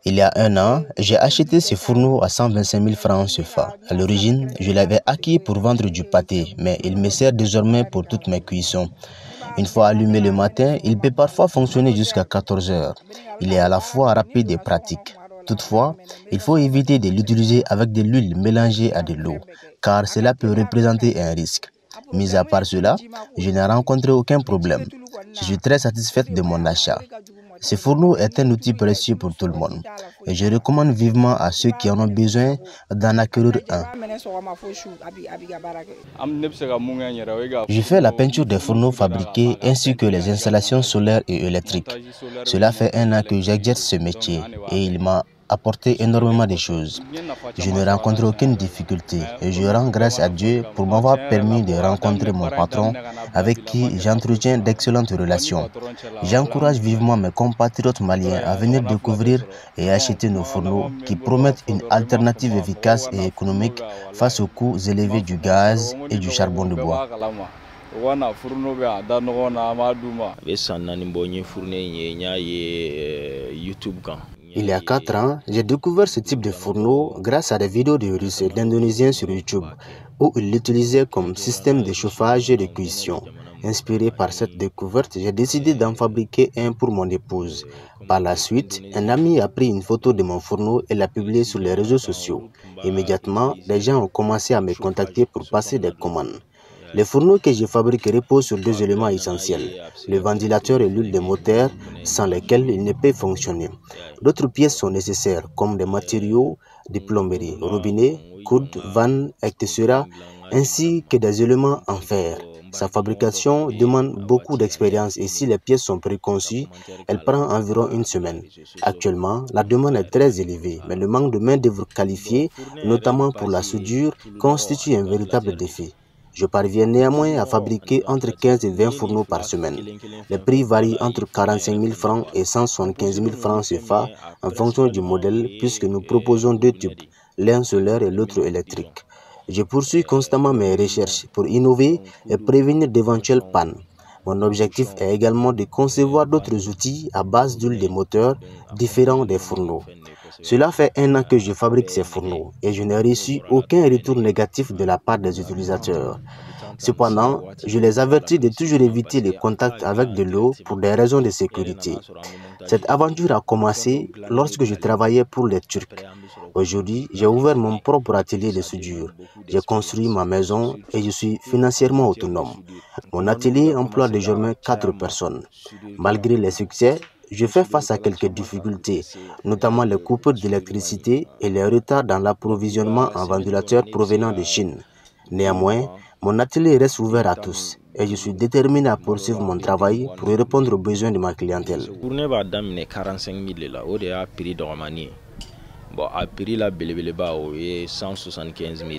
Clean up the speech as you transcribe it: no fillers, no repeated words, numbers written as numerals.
Il y a un an, j'ai acheté ce fourneau à 125 000 francs CFA. À l'origine, je l'avais acquis pour vendre du pâté, mais il me sert désormais pour toutes mes cuissons. Une fois allumé le matin, il peut parfois fonctionner jusqu'à 14 heures. Il est à la fois rapide et pratique. Toutefois, il faut éviter de l'utiliser avec de l'huile mélangée à de l'eau, car cela peut représenter un risque. Mis à part cela, je n'ai rencontré aucun problème. Je suis très satisfaite de mon achat. Ce fourneau est un outil précieux pour tout le monde et je recommande vivement à ceux qui en ont besoin d'en acquérir un. Je fais la peinture des fourneaux fabriqués ainsi que les installations solaires et électriques. Cela fait un an que j'exerce ce métier et il m'a apporté énormément de choses. Je ne rencontre aucune difficulté et je rends grâce à Dieu pour m'avoir permis de rencontrer mon patron avec qui j'entretiens d'excellentes relations. J'encourage vivement mes compatriotes maliens à venir découvrir et acheter nos fourneaux qui promettent une alternative efficace et économique face aux coûts élevés du gaz et du charbon de bois. Il y a 4 ans, j'ai découvert ce type de fourneau grâce à des vidéos de Russes et d'Indonésiens sur YouTube, où ils l'utilisaient comme système de chauffage et de cuisson. Inspiré par cette découverte, j'ai décidé d'en fabriquer un pour mon épouse. Par la suite, un ami a pris une photo de mon fourneau et l'a publié sur les réseaux sociaux. Immédiatement, les gens ont commencé à me contacter pour passer des commandes. Les fourneaux que je fabrique reposent sur 2 éléments essentiels, le ventilateur et l'huile de moteur, sans lesquels il ne peut fonctionner. D'autres pièces sont nécessaires, comme des matériaux de plomberie, robinets, coudes, vannes, etc., ainsi que des éléments en fer. Sa fabrication demande beaucoup d'expérience et si les pièces sont préconçues, elle prend environ 1 semaine. Actuellement, la demande est très élevée, mais le manque de main-d'œuvre qualifiée, notamment pour la soudure, constitue un véritable défi. Je parviens néanmoins à fabriquer entre 15 et 20 fourneaux par semaine. Les prix varient entre 45 000 francs et 175 000 francs CFA en fonction du modèle puisque nous proposons 2 types, l'un solaire et l'autre électrique. Je poursuis constamment mes recherches pour innover et prévenir d'éventuelles pannes. Mon objectif est également de concevoir d'autres outils à base d'huile de moteur différents des fourneaux. Cela fait 1 an que je fabrique ces fourneaux et je n'ai reçu aucun retour négatif de la part des utilisateurs. Cependant, je les avertis de toujours éviter les contacts avec de l'eau pour des raisons de sécurité. Cette aventure a commencé lorsque je travaillais pour les Turcs. Aujourd'hui, j'ai ouvert mon propre atelier de soudure. J'ai construit ma maison et je suis financièrement autonome. Mon atelier emploie désormais 4 personnes. Malgré les succès, je fais face à quelques difficultés, notamment les coupures d'électricité et les retards dans l'approvisionnement en ventilateurs provenant de Chine. Néanmoins, mon atelier reste ouvert à tous et je suis déterminé à poursuivre mon travail pour répondre aux besoins de ma clientèle. Bon, à prix la belebeleba o ye 175 000.